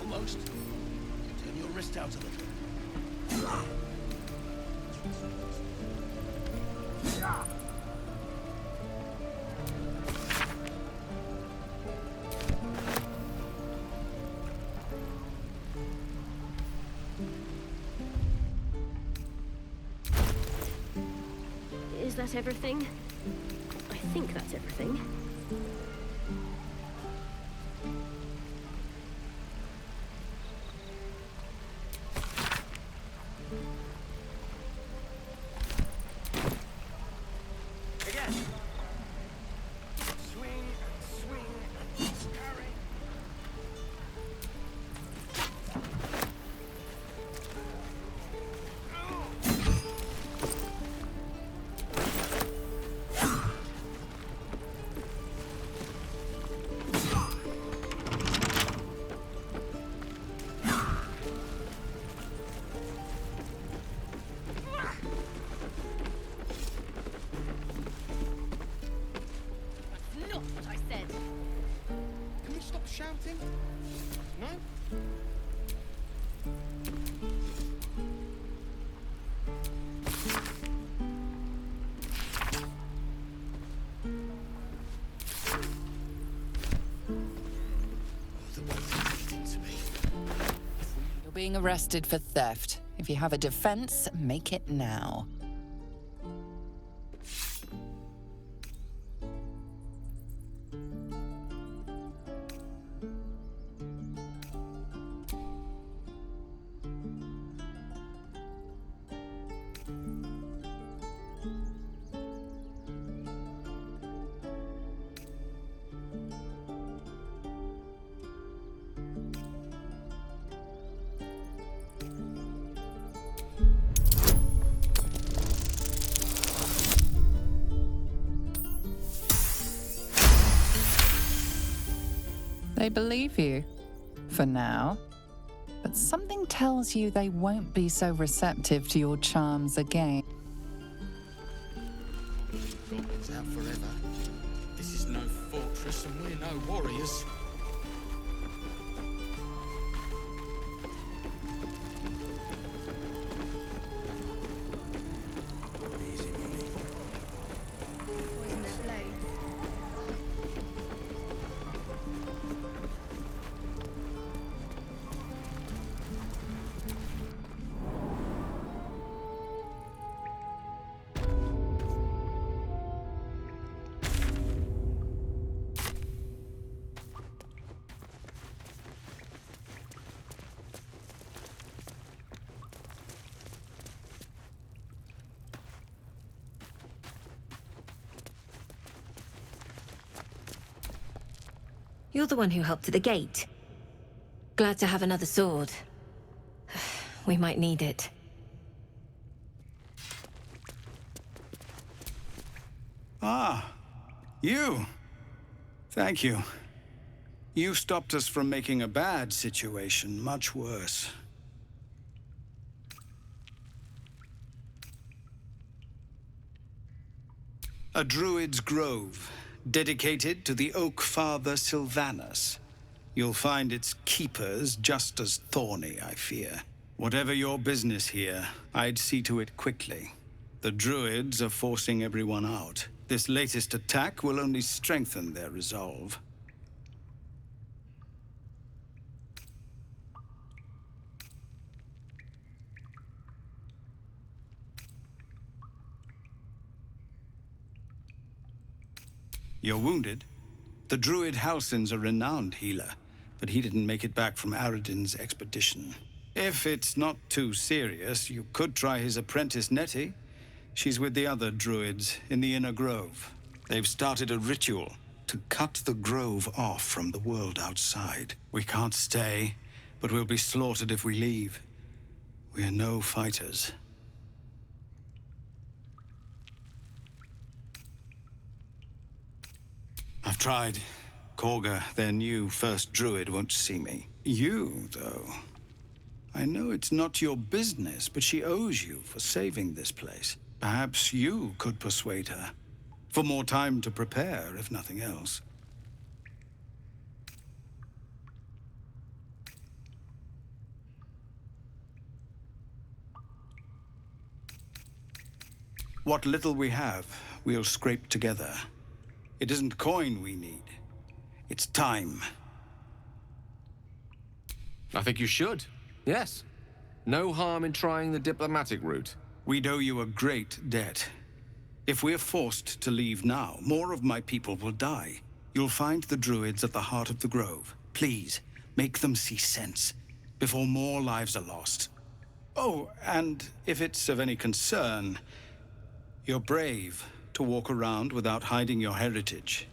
Almost. Turn your wrist out a little. Is that everything? I think that's everything. Shouting? No? You're being arrested for theft. If you have a defense, make it now. They believe you, for now. But something tells you they won't be so receptive to your charms again. Goblins out forever. This is no fortress and we're no warriors. You're the one who helped at the gate. Glad to have another sword. We might need it. Ah, you. Thank you. You stopped us from making a bad situation much worse. A Druids Grove, dedicated to the Oak Father Silvanus. You'll find its keepers just as thorny, I fear. Whatever your business here, I'd see to it quickly. The Druids are forcing everyone out. This latest attack will only strengthen their resolve. You're wounded? The Druid Halsin's a renowned healer, but he didn't make it back from Aradin's expedition. If it's not too serious, you could try his apprentice Nettie. She's with the other Druids in the Inner Grove. They've started a ritual to cut the Grove off from the world outside. We can't stay, but we'll be slaughtered if we leave. We're no fighters. tried. Korga, their new first druid, won't see me. You, though. I know it's not your business, but she owes you for saving this place. Perhaps you could persuade her. For more time to prepare, if nothing else. What little we have, we'll scrape together. It isn't coin we need. It's time. I think you should. Yes. No harm in trying the diplomatic route. We'd owe you a great debt. If we're forced to leave now, more of my people will die. You'll find the Druids at the heart of the Grove. Please, make them see sense, before more lives are lost. Oh, and if it's of any concern, you're brave to walk around without hiding your heritage.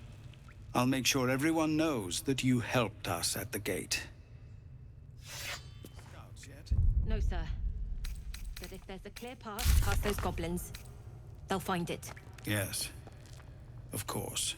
I'll make sure everyone knows that you helped us at the gate. Scouts yet? No, sir. But if there's a clear path past those goblins, they'll find it. Yes, of course.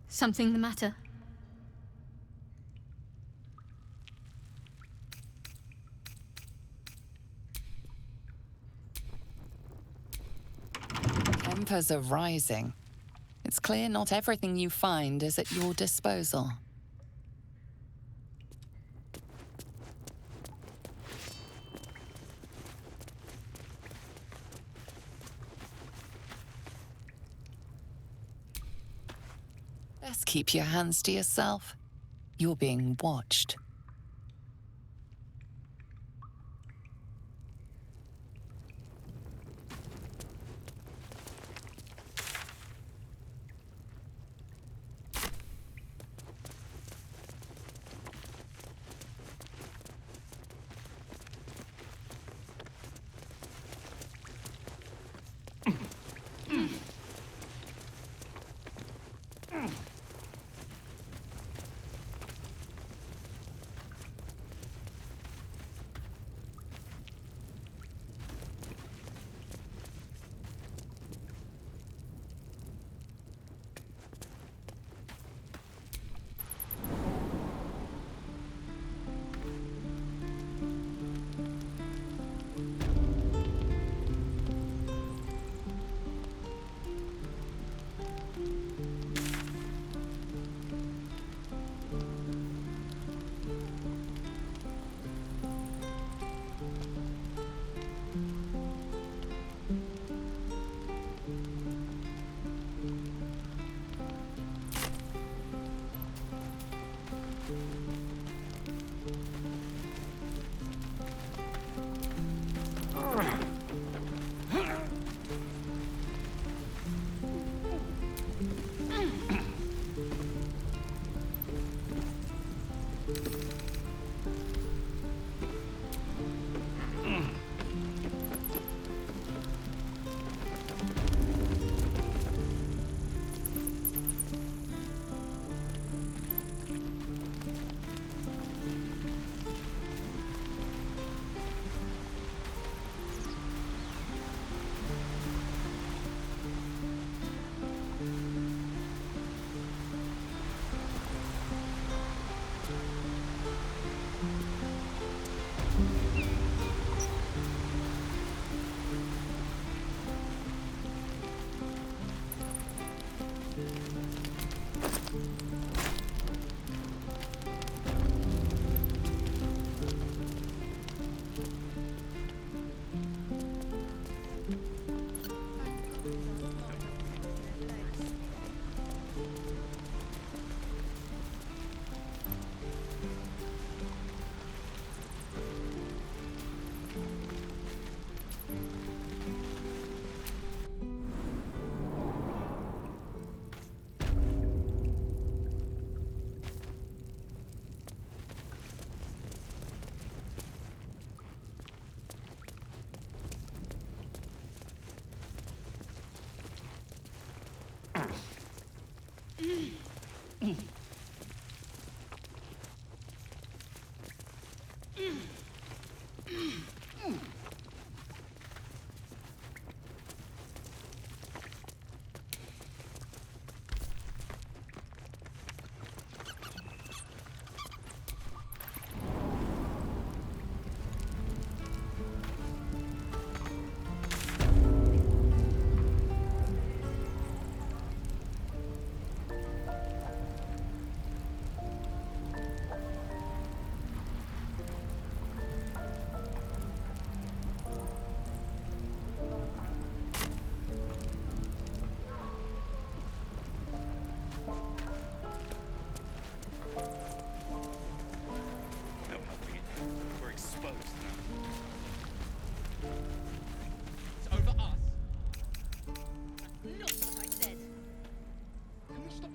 Something the matter? Tempers are rising. It's clear not everything you find is at your disposal. Best keep your hands to yourself. You're being watched.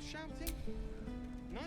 Shouting? No?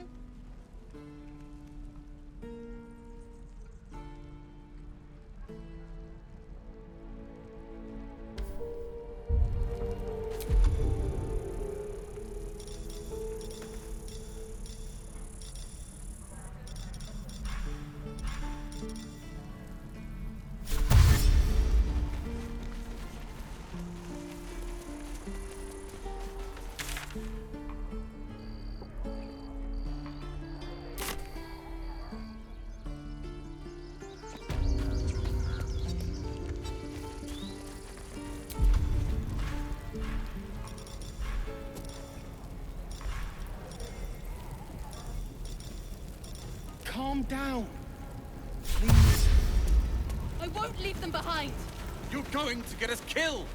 Calm down. Please. I won't leave them behind. You're going to get us killed.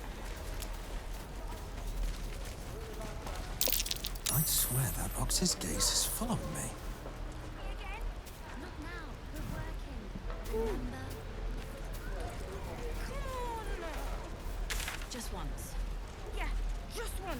I'd swear that Ox's gaze is following me. Again? Not now. We're working. Remember? Come on. Just once. Yeah, just once.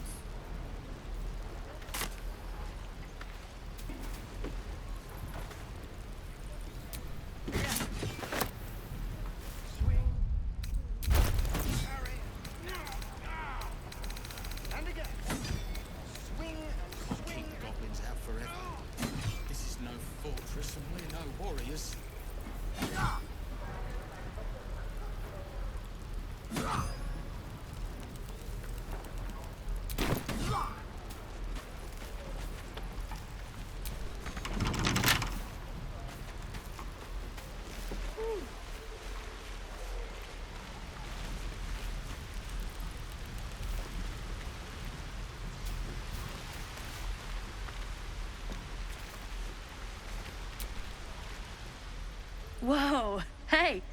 Whoa, hey,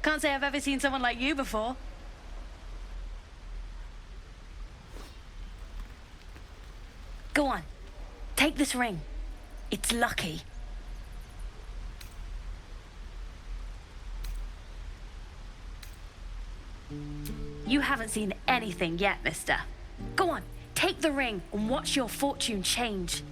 can't say I've ever seen someone like you before. Go on, take this ring. It's lucky. You haven't seen anything yet, mister. Go on, take the ring and watch your fortune change.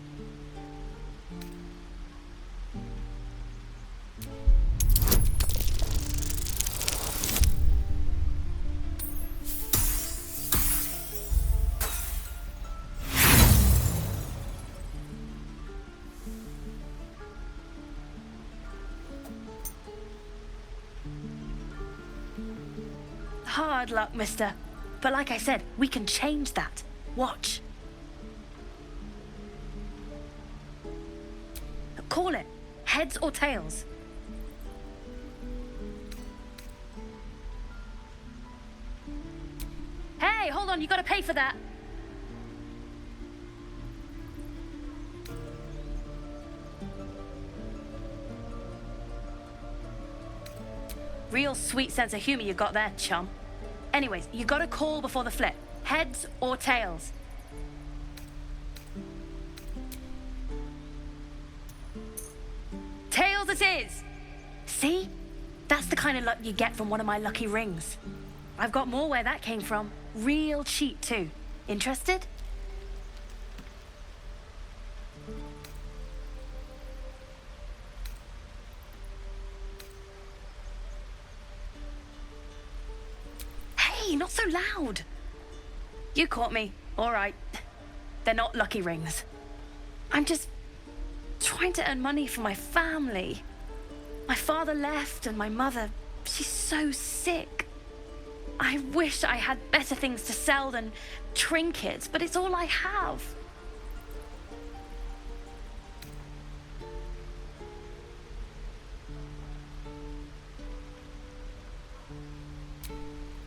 Hard luck, mister. But like I said, we can change that. Watch. Call it. Heads or tails. Hey, hold on, you gotta pay for that. Real sweet sense of humor you got there, chum. Anyways, you gotta call before the flip. Heads or tails. Tails it is! See? That's the kind of luck you get from one of my lucky rings. I've got more where that came from. Real cheap, too. Interested? Hey, not so loud. You caught me. All right. They're not lucky rings. I'm just trying to earn money for my family. My father left, and my mother, she's so sick. I wish I had better things to sell than trinkets, but it's all I have.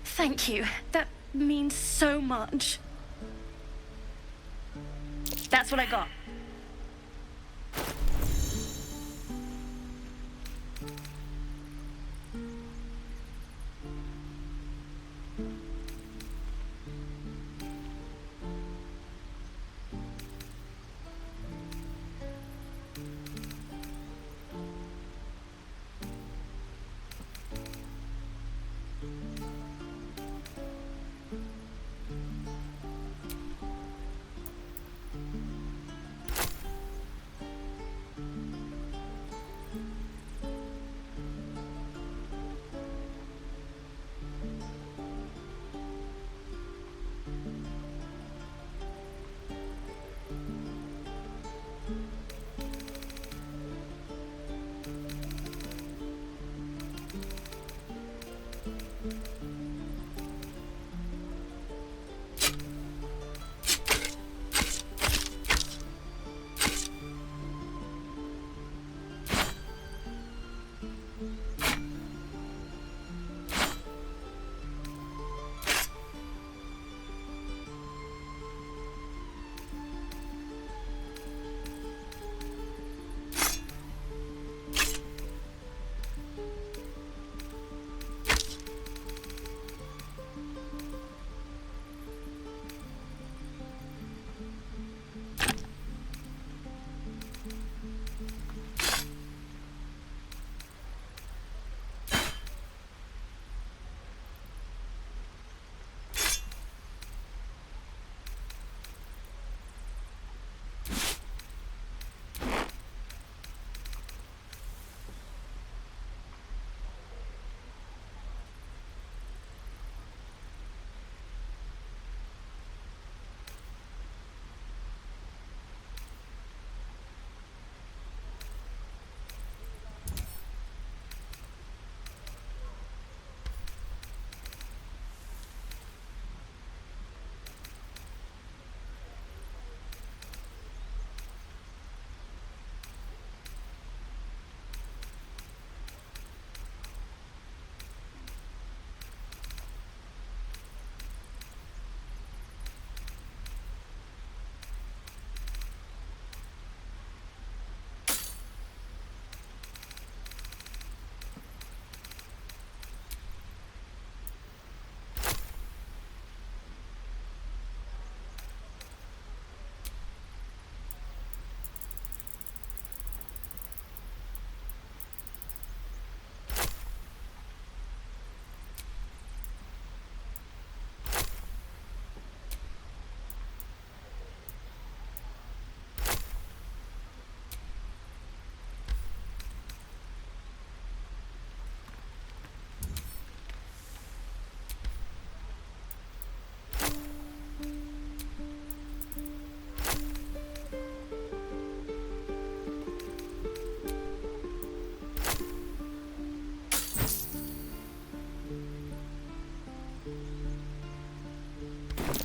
Thank you. That means so much. That's what I got.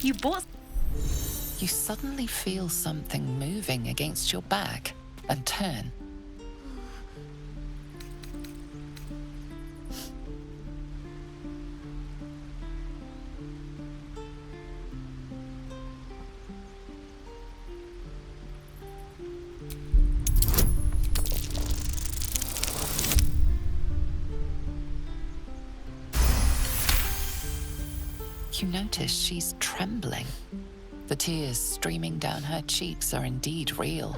You bought... You suddenly feel something moving against your back and turn. You notice she's trembling. The tears streaming down her cheeks are indeed real.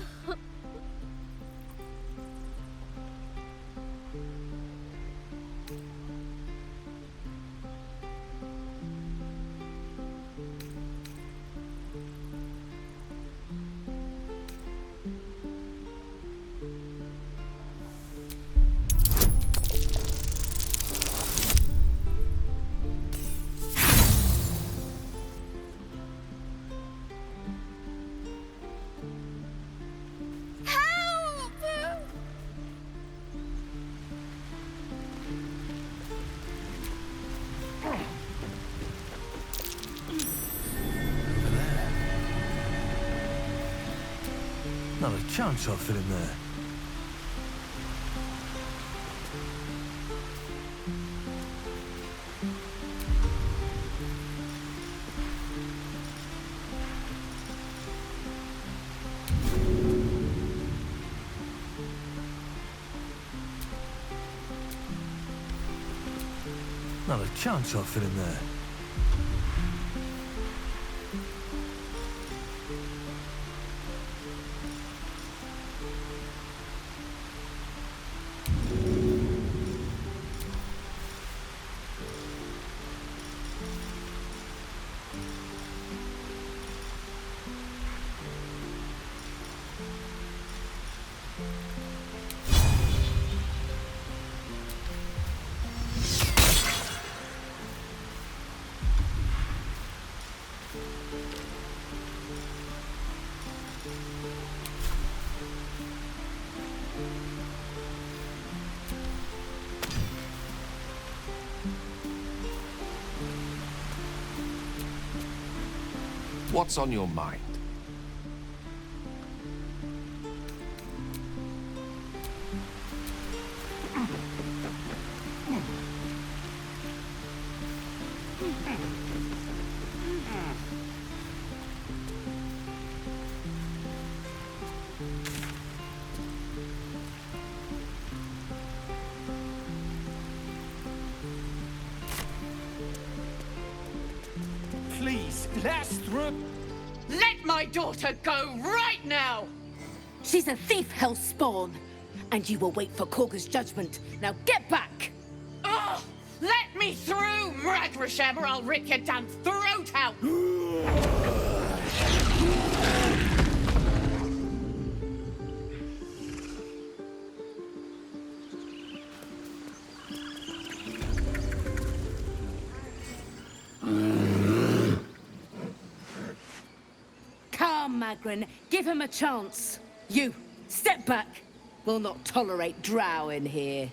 Not a chance I'll fit in there. Not a chance I'll fit in there. What's on your mind? Please, Lastrum! Let my daughter go right now! She's a thief, hellspawn, and you will wait for Korga's judgment. Now get back! Oh, let me through, Mragrasham, or I'll rip your damn throat out! Come, Magrin, give him a chance. You, step back. We'll not tolerate drow in here.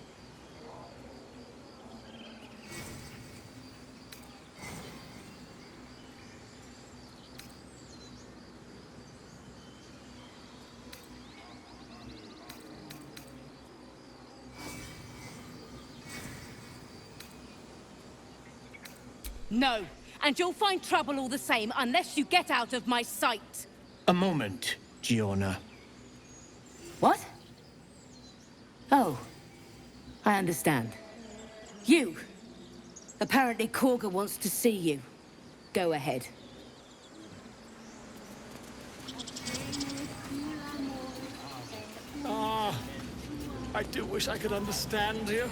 No, and you'll find trouble all the same unless you get out of my sight. A moment, Giona. What? Oh, I understand. You. Apparently Korga wants to see you. Go ahead. Ah, I do wish I could understand you.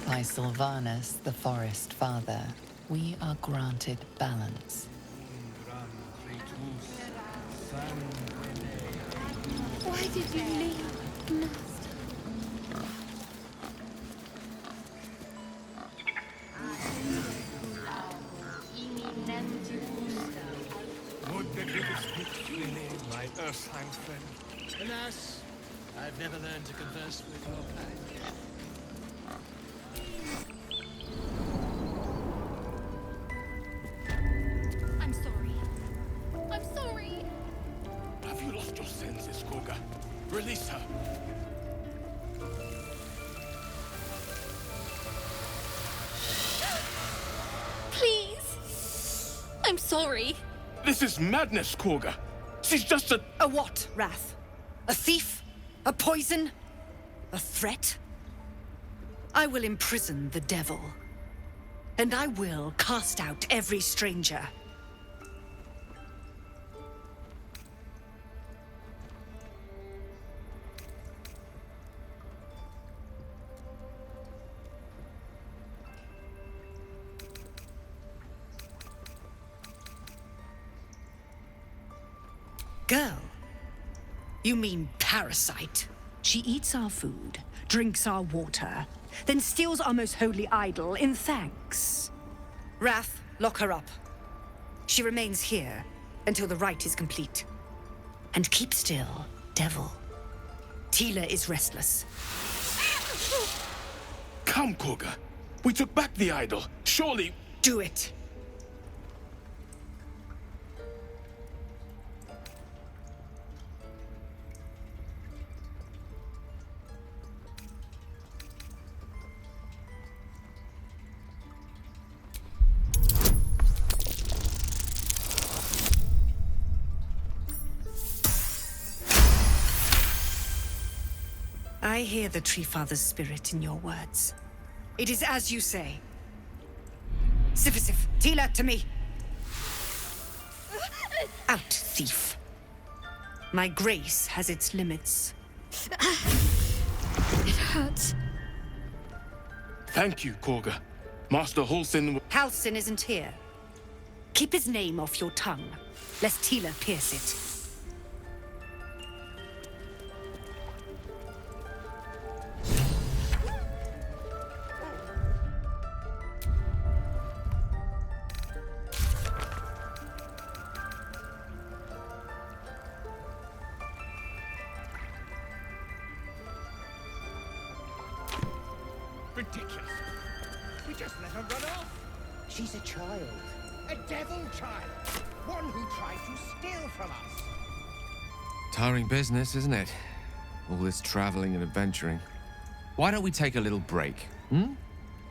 By Silvanus, the Forest Father, we are granted balance. Why did you leave, Master? Would that you could speak freely, my Earthheim friend. Alas, I've never learned to converse with your kind. I'm sorry. I'm sorry. Have lost your senses, Koga. Release her. Please. I'm sorry. This is madness, Koga. She's just a... A what, Wrath? A thief? A poison? A threat? I will imprison the devil. And I will cast out every stranger. Girl? You mean parasite? She eats our food, drinks our water, then steals our most holy idol in thanks. Wrath, lock her up. She remains here until the rite is complete. And keep still, devil. Tila is restless. Come, Koga. We took back the idol. Surely... Do it. I hear the Tree Father's spirit in your words. It is as you say. Sifisif, Tila, to me. Out, thief. My grace has its limits. It hurts. Thank you, Koga. Master Halsin... Halsin isn't here. Keep his name off your tongue, lest Tila pierce it. Ridiculous. We just let her run off. She's a child. A devil child. One who tried to steal from us. Tiring business, isn't it? All this traveling and adventuring. Why don't we take a little break,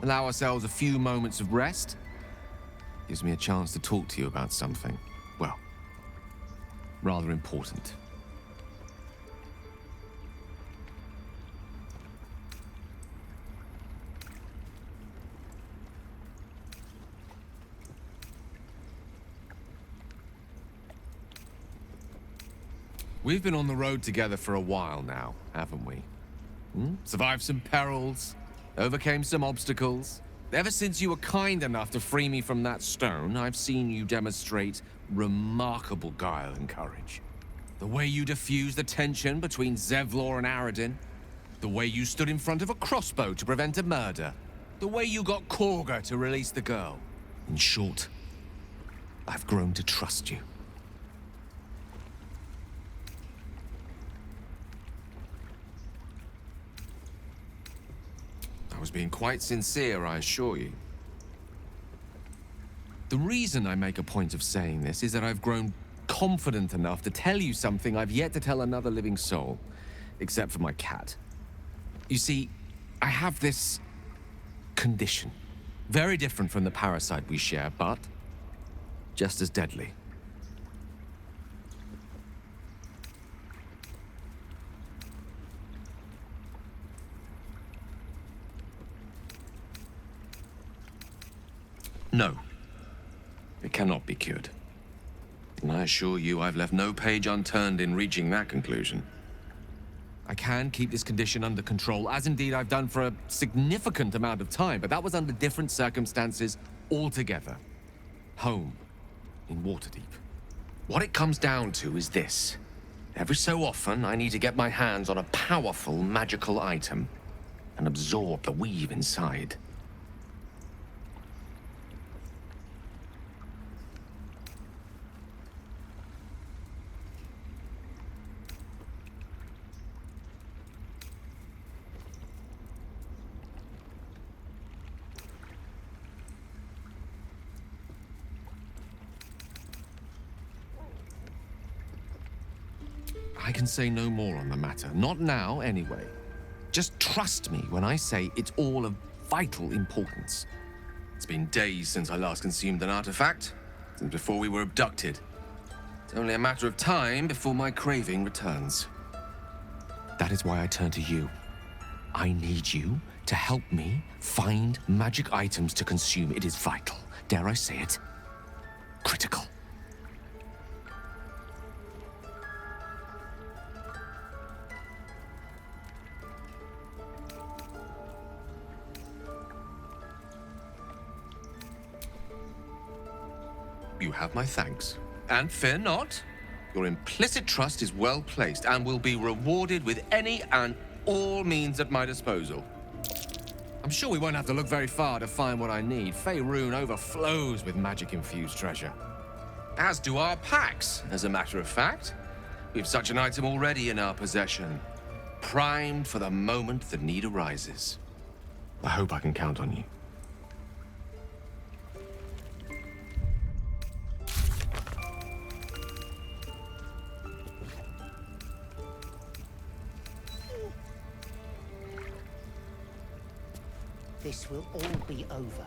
Allow ourselves a few moments of rest? Gives me a chance to talk to you about something, well, rather important. We've been on the road together for a while now, haven't we? Survived some perils, overcame some obstacles. Ever since you were kind enough to free me from that stone, I've seen you demonstrate remarkable guile and courage. The way you diffused the tension between Zevlor and Aradin. The way you stood in front of a crossbow to prevent a murder. The way you got Korga to release the girl. In short, I've grown to trust you. I was being quite sincere, I assure you. The reason I make a point of saying this is that I've grown confident enough to tell you something I've yet to tell another living soul, except for my cat. You see, I have this condition. Very different from the parasite we share, but just as deadly. No. It cannot be cured. And I assure you I've left no page unturned in reaching that conclusion. I can keep this condition under control, as indeed I've done for a significant amount of time, but that was under different circumstances altogether. Home, in Waterdeep. What it comes down to is this. Every so often, I need to get my hands on a powerful magical item and absorb the weave inside. I can say no more on the matter. Not now, anyway. Just trust me when I say it's all of vital importance. It's been days since I last consumed an artifact, since before we were abducted. It's only a matter of time before my craving returns. That is why I turn to you. I need you to help me find magic items to consume. It is vital. Dare I say it? Critical. You have my thanks. And fear not. Your implicit trust is well placed and will be rewarded with any and all means at my disposal. I'm sure we won't have to look very far to find what I need. Faerun overflows with magic-infused treasure. As do our packs, as a matter of fact. We've such an item already in our possession, primed for the moment the need arises. I hope I can count on you. This will all be over.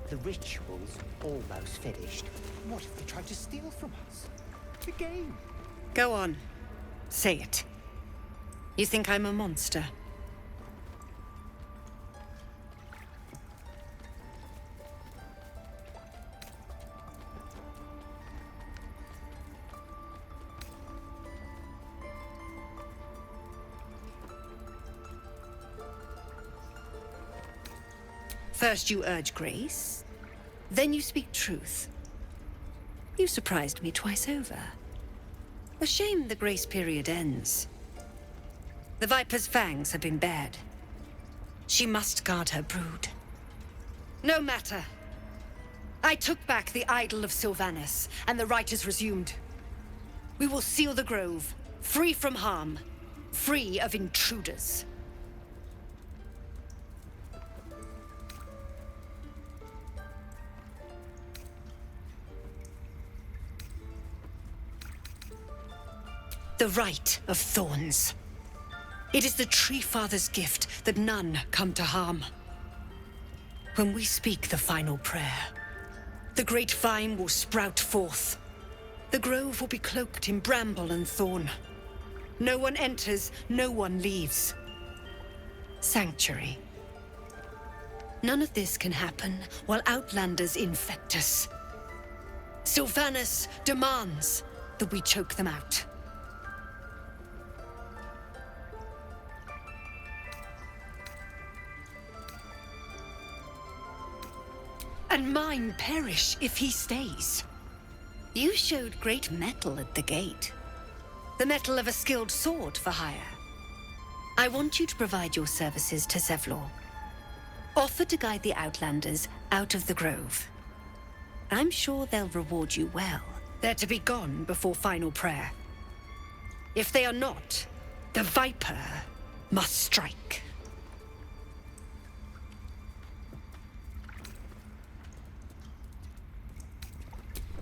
The ritual's almost finished. What if they tried to steal from us? The game. Go on. Say it. You think I'm a monster? First you urge grace, then you speak truth. You surprised me twice over. A shame the grace period ends. The Viper's fangs have been bared. She must guard her brood. No matter. I took back the idol of Silvanus, and the rite is resumed. We will seal the grove, free from harm, free of intruders. The Rite of Thorns. It is the Tree Father's gift that none come to harm. When we speak the final prayer, the great vine will sprout forth. The grove will be cloaked in bramble and thorn. No one enters, no one leaves. Sanctuary. None of this can happen while Outlanders infect us. Silvanus demands that we choke them out. And mine perish if he stays. You showed great mettle at the gate. The mettle of a skilled sword for hire. I want you to provide your services to Zevlor. Offer to guide the Outlanders out of the grove. I'm sure they'll reward you well. They're to be gone before final prayer. If they are not, the Viper must strike.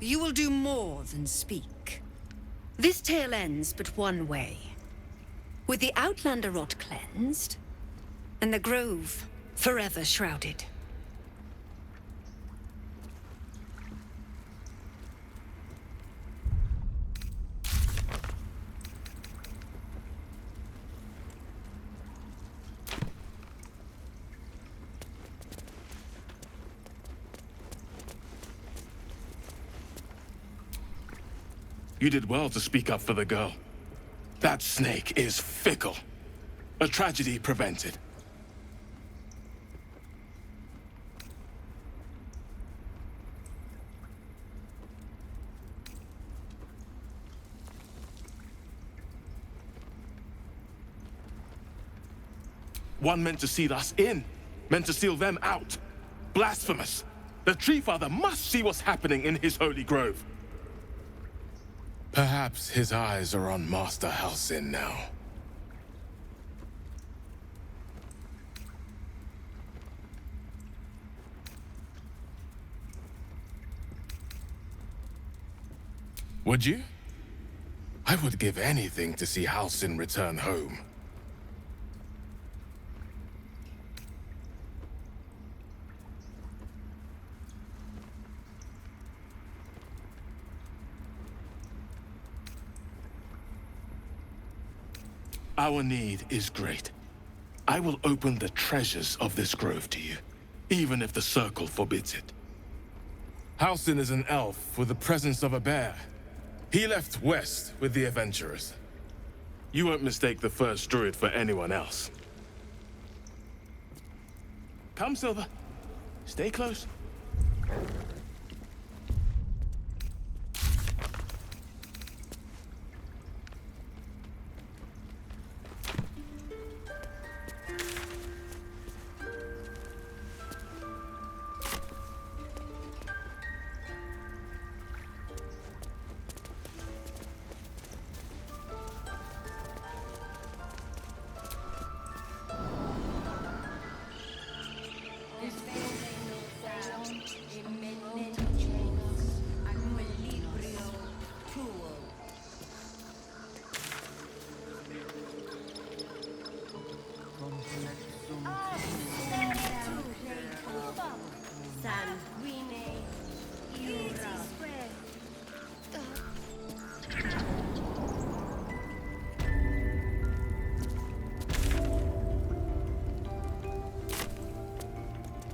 You will do more than speak. This tale ends but one way. With the Outlander rot cleansed, and the grove forever shrouded. You did well to speak up for the girl. That snake is fickle. A tragedy prevented. One meant to seal us in, meant to seal them out. Blasphemous. The Tree Father must see what's happening in his holy grove. Perhaps his eyes are on Master Halsin now. Would you? I would give anything to see Halsin return home. Our need is great. I will open the treasures of this grove to you, even if the Circle forbids it. Halsin is an elf with the presence of a bear. He left west with the adventurers. You won't mistake the first druid for anyone else. Come, Silver. Stay close.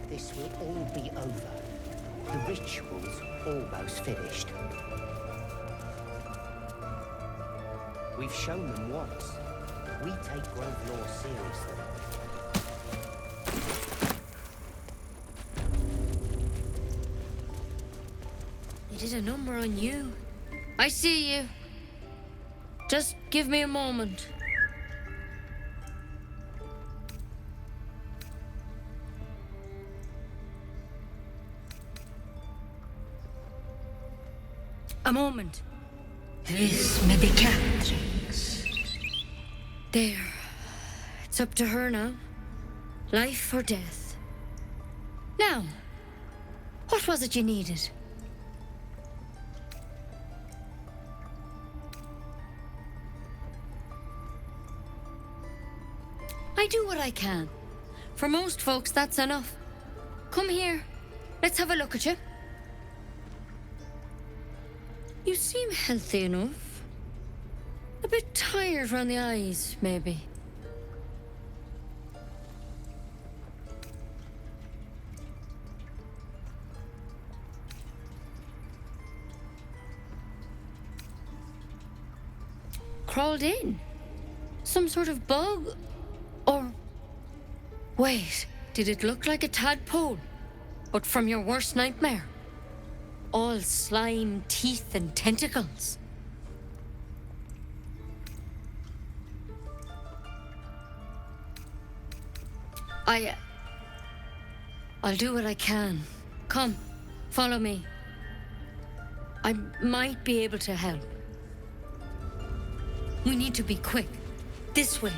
This will all be over. The ritual's almost finished. We've shown them once. We take Grove law seriously. They did a number on you. I see you. Just give me a moment. A moment. This medicatrix. There. It's up to her now. Life or death. Now, what was it you needed? I do what I can. For most folks, that's enough. Come here. Let's have a look at you. You seem healthy enough. A bit tired around the eyes, maybe. Crawled in? Some sort of bug? Or... Wait, did it look like a tadpole? But from your worst nightmare? All slime, teeth, and tentacles. I'll do what I can. Come, follow me. I might be able to help. We need to be quick. This way.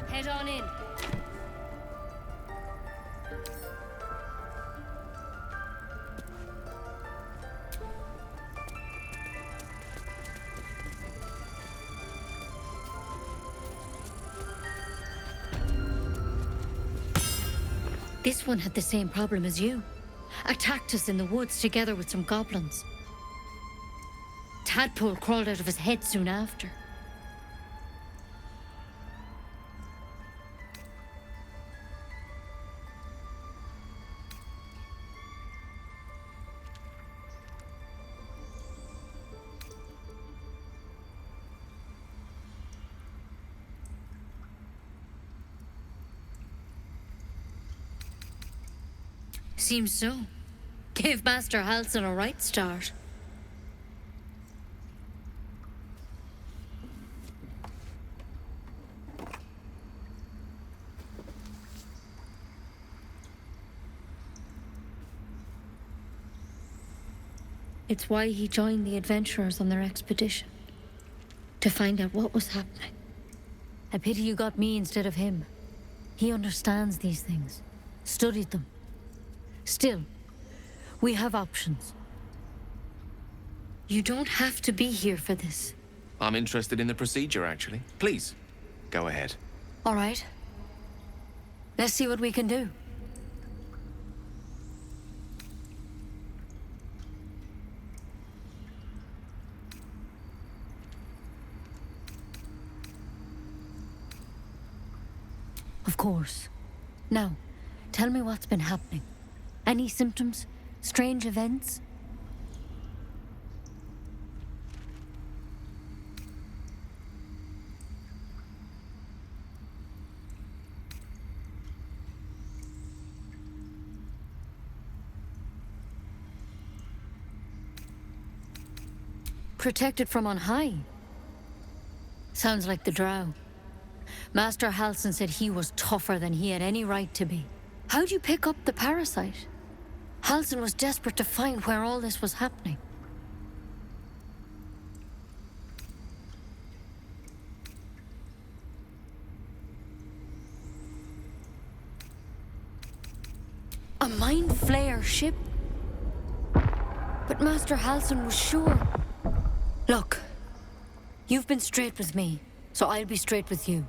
Head on in. This one had the same problem as you. Attacked us in the woods together with some goblins. Tadpole crawled out of his head soon after. Seems so. Gave Master Halsin a right start. It's why he joined the adventurers on their expedition. To find out what was happening. A pity you got me instead of him. He understands these things, studied them. Still, we have options. You don't have to be here for this. I'm interested in the procedure, actually. Please, go ahead. All right. Let's see what we can do. Of course. Now, tell me what's been happening. Any symptoms? Strange events? Protected from on high? Sounds like the Drow. Master Halsin said he was tougher than he had any right to be. How'd you pick up the parasite? Halsin was desperate to find where all this was happening. A Mind Flayer ship? But Master Halsin was sure. Look, you've been straight with me, so I'll be straight with you.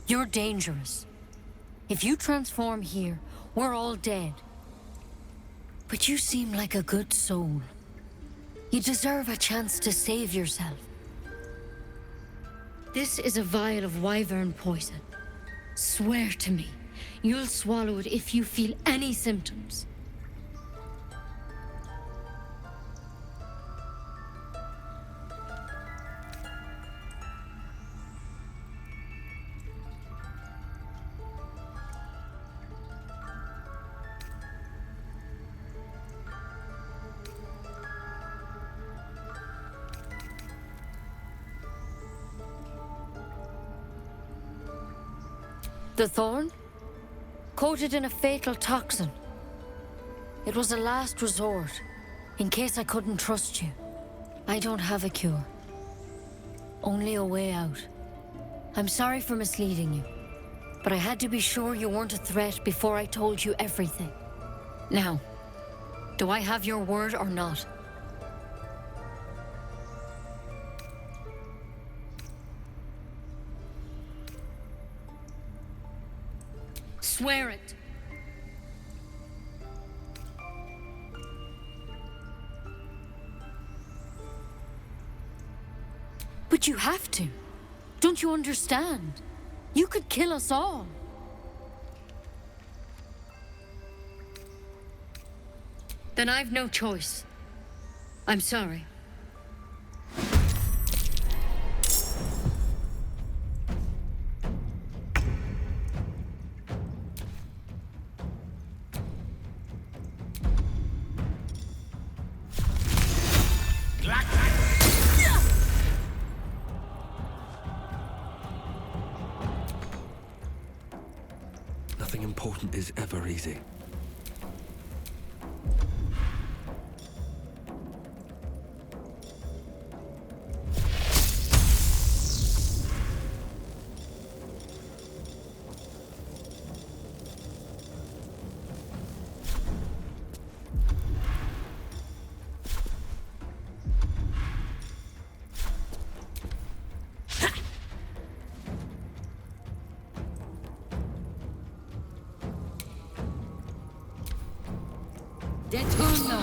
You're dangerous. If you transform here, we're all dead. But you seem like a good soul. You deserve a chance to save yourself. This is a vial of Wyvern poison. Swear to me, you'll swallow it if you feel any symptoms. The thorn? Coated in a fatal toxin. It was a last resort, in case I couldn't trust you. I don't have a cure. Only a way out. I'm sorry for misleading you, but I had to be sure you weren't a threat before I told you everything. Now, do I have your word or not? Swear it. But you have to. Don't you understand? You could kill us all. Then I've no choice. I'm sorry. Nothing important is ever easy. Deturno!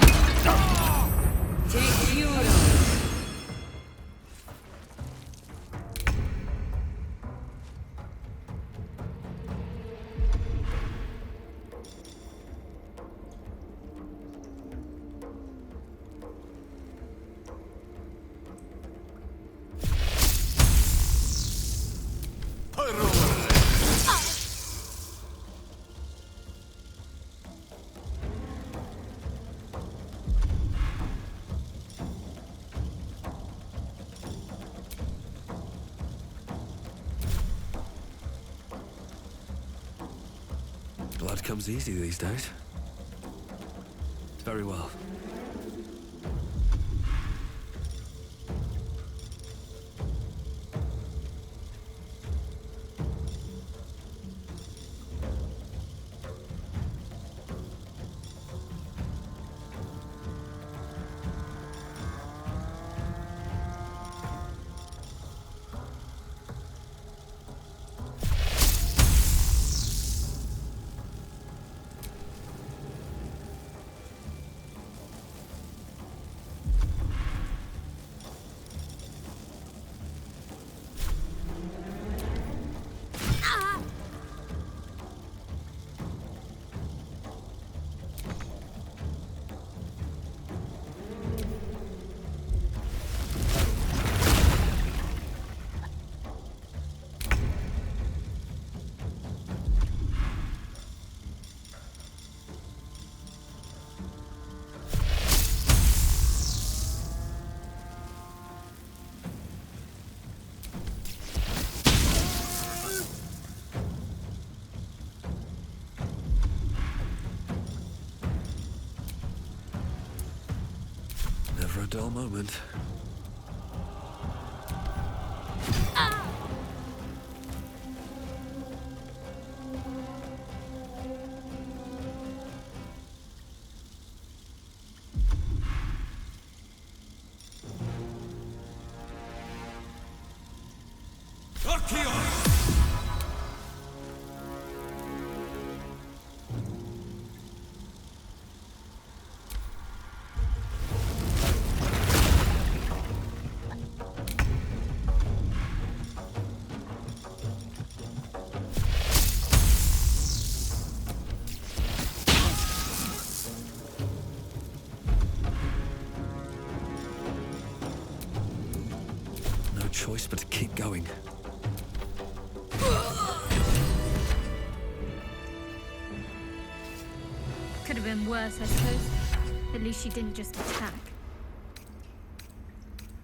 Take Euro! Blood comes easy these days. Very well. dull moment. Choice but to keep going. Could have been worse, I suppose. At least she didn't just attack.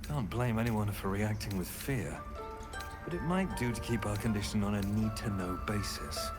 Can't blame anyone for reacting with fear, but it might do to keep our condition on a need-to-know basis.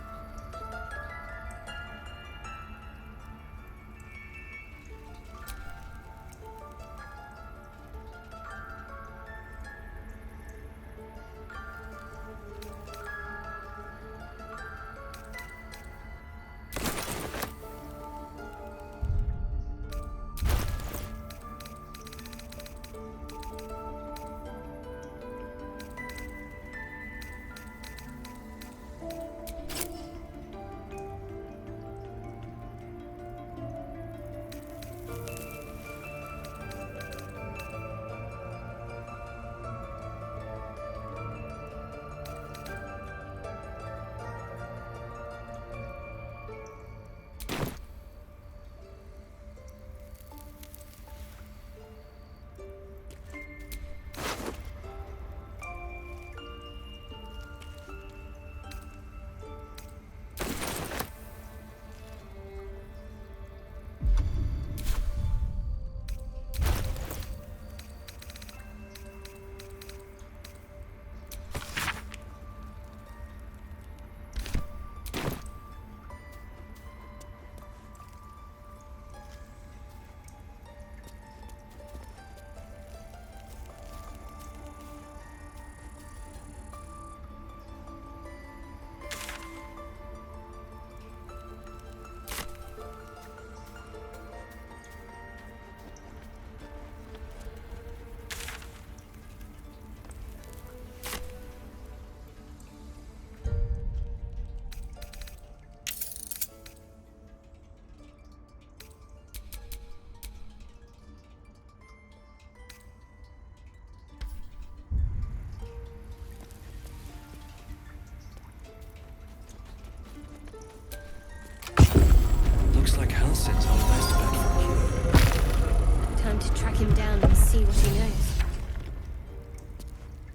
Looks like Halsin's our best bet for a cure. Time to track him down and see what he knows.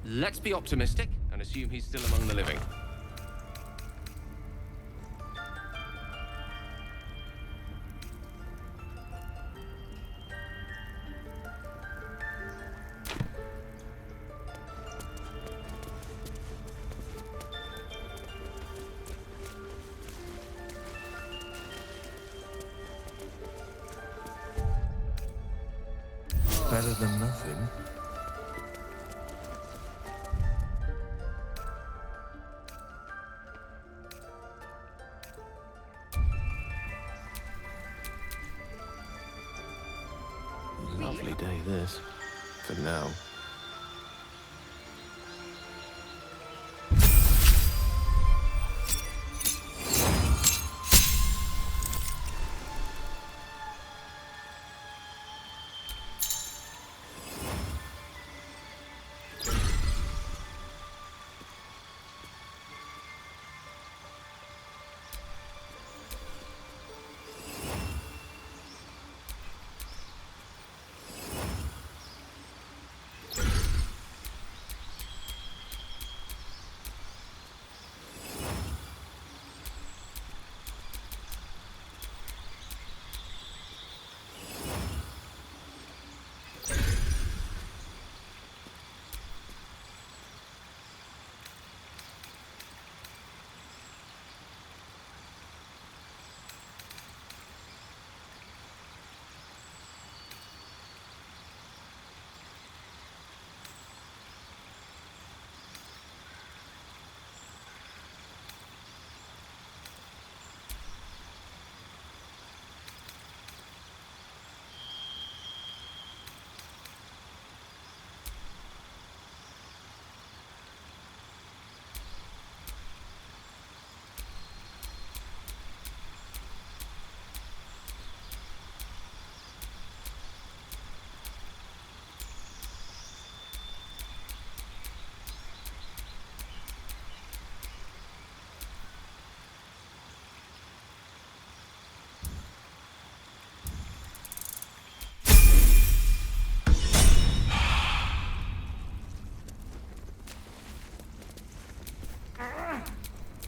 Let's be optimistic and assume he's still among the living. Better than nothing. Lovely day, this. For now.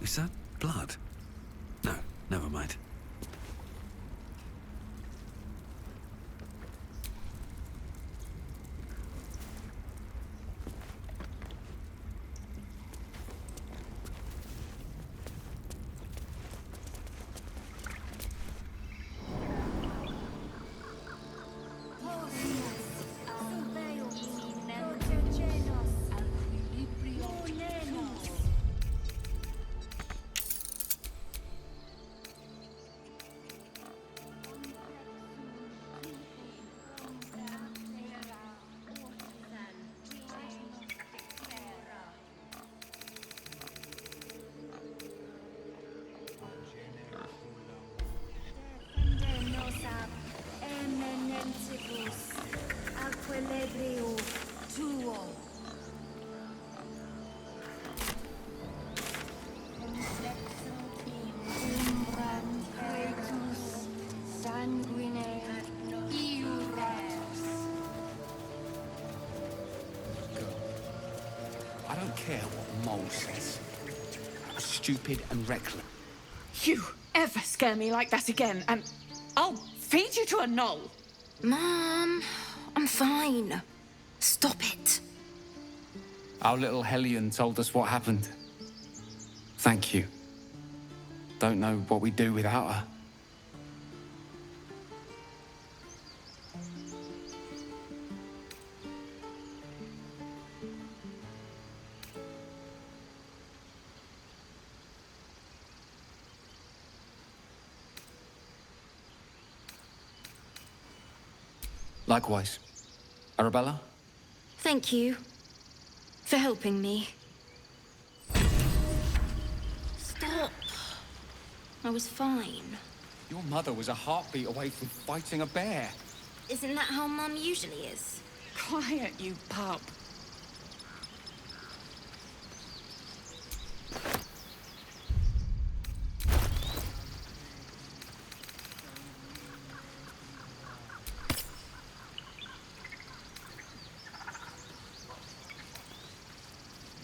Is that blood? No, never mind. I don't care what Mole says. Stupid and reckless. You ever scare me like that again, and I'll feed you to a knoll. Mom, I'm fine. Stop it. Our little Hellion told us what happened. Thank you. Don't know what we'd do without her. Likewise. Arabella? Thank you for helping me. Stop. I was fine. Your mother was a heartbeat away from fighting a bear. Isn't that how Mum usually is? Quiet, you pup.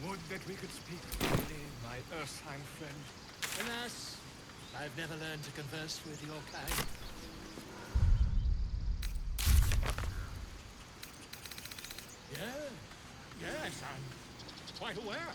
Would that we could speak freely, my Earthside friend. Alas, I've never learned to converse with your kind. Yes, I'm quite aware.